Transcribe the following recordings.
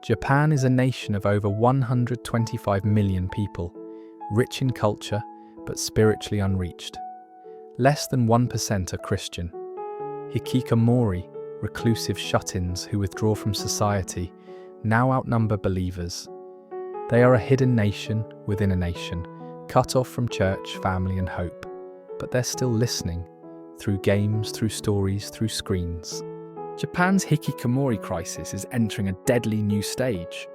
Japan is a nation of over 125 million people, rich in culture but spiritually unreached. Less than 1% are Christian. Hikikomori, reclusive shut-ins who withdraw from society, now outnumber believers. They are a hidden nation within a nation, cut off from church, family and hope. But they're still listening, through games, through stories, through screens. Japan's hikikomori crisis is entering a deadly new stage.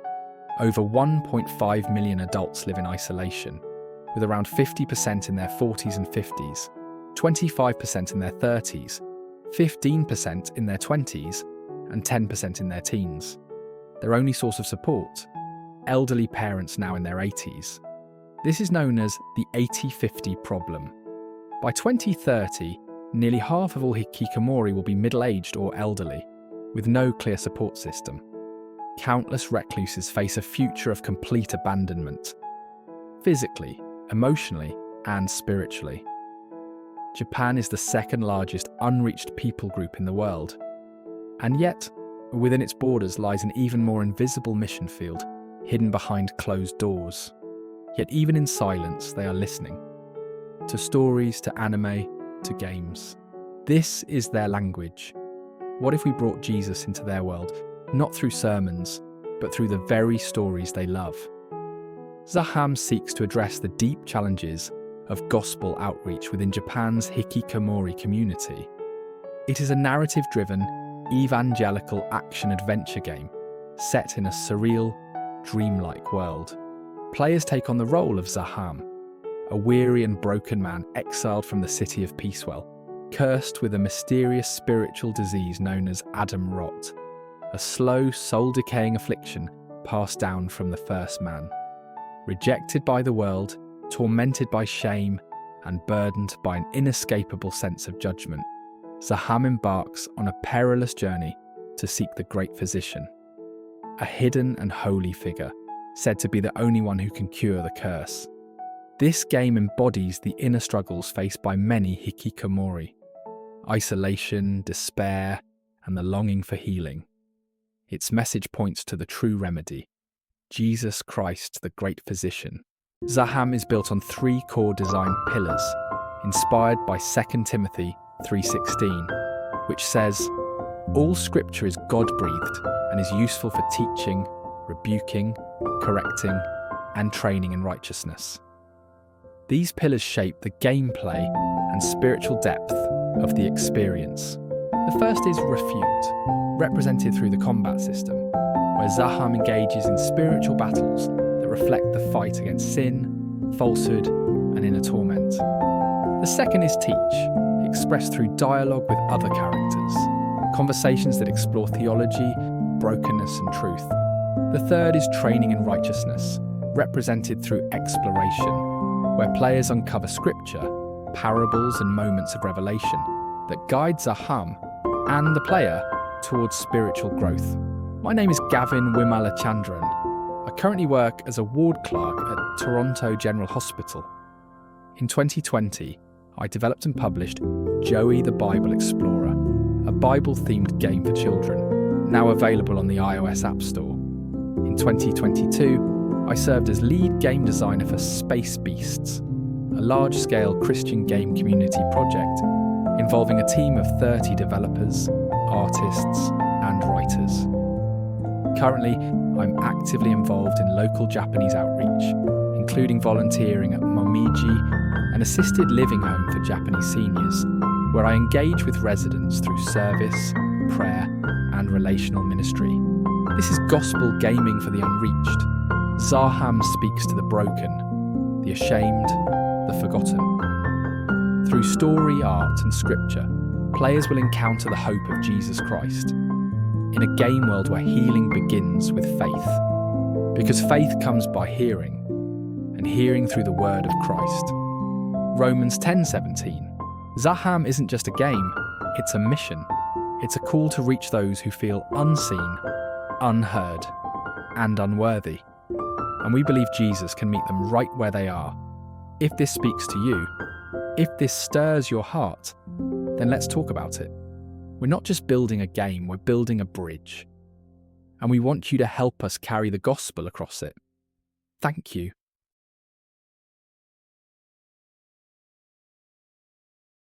Over 1.5 million adults live in isolation, with around 50% in their 40s and 50s, 25% in their 30s, 15% in their 20s, and 10% in their teens. Their only source of support? Elderly parents now in their 80s. This is known as the 80-50 problem. By 2030, nearly half of all hikikomori will be middle-aged or elderly, with no clear support system. Countless recluses face a future of complete abandonment, physically, emotionally, and spiritually. Japan is the second largest unreached people group in the world. And yet, within its borders lies an even more invisible mission field, hidden behind closed doors. Yet even in silence, they are listening. To stories, to anime, to games. This is their language. What if we brought Jesus into their world, not through sermons, but through the very stories they love? Zaham seeks to address the deep challenges of gospel outreach within Japan's hikikomori community. It is a narrative-driven, evangelical action-adventure game set in a surreal, dreamlike world. Players take on the role of Zaham, a weary and broken man exiled from the city of Peacewell, cursed with a mysterious spiritual disease known as Adam Rot, a slow, soul-decaying affliction passed down from the first man. Rejected by the world, tormented by shame, and burdened by an inescapable sense of judgment, Zaham embarks on a perilous journey to seek the great physician, a hidden and holy figure, said to be the only one who can cure the curse. This game embodies the inner struggles faced by many hikikomori: isolation, despair, and the longing for healing. Its message points to the true remedy: Jesus Christ, the great physician. Zaham is built on three core design pillars, inspired by 2 Timothy 3:16, which says, "All scripture is God-breathed and is useful for teaching, rebuking, correcting, and training in righteousness." These pillars shape the gameplay and spiritual depth of the experience. The first is Refute, represented through the combat system, where Zaham engages in spiritual battles that reflect the fight against sin, falsehood, and inner torment. The second is Teach, expressed through dialogue with other characters, conversations that explore theology, brokenness, and truth. The third is Training in Righteousness, represented through exploration, where players uncover scripture, parables, and moments of revelation that guide Zaham and the player towards spiritual growth. My name is Gavin Wimalachandran. I currently work as a ward clerk at Toronto General Hospital. In 2020, I developed and published Joey the Bible Explorer, a Bible-themed game for children, now available on the iOS App Store. In 2022, I served as lead game designer for Space Beasts, a large-scale Christian game community project involving a team of 30 developers, artists, and writers. Currently, I'm actively involved in local Japanese outreach, including volunteering at Momiji, an assisted living home for Japanese seniors, where I engage with residents through service, prayer, and relational ministry. This is gospel gaming for the unreached. Zaham speaks to the broken, the ashamed, the forgotten. Through story, art, and scripture, players will encounter the hope of Jesus Christ, in a game world where healing begins with faith. Because faith comes by hearing, and hearing through the word of Christ. Romans 10:17. Zaham isn't just a game, it's a mission. It's a call to reach those who feel unseen, unheard, and unworthy. And we believe Jesus can meet them right where they are. If this speaks to you, if this stirs your heart, then let's talk about it. We're not just building a game, we're building a bridge. and we want you to help us carry the gospel across it. Thank you.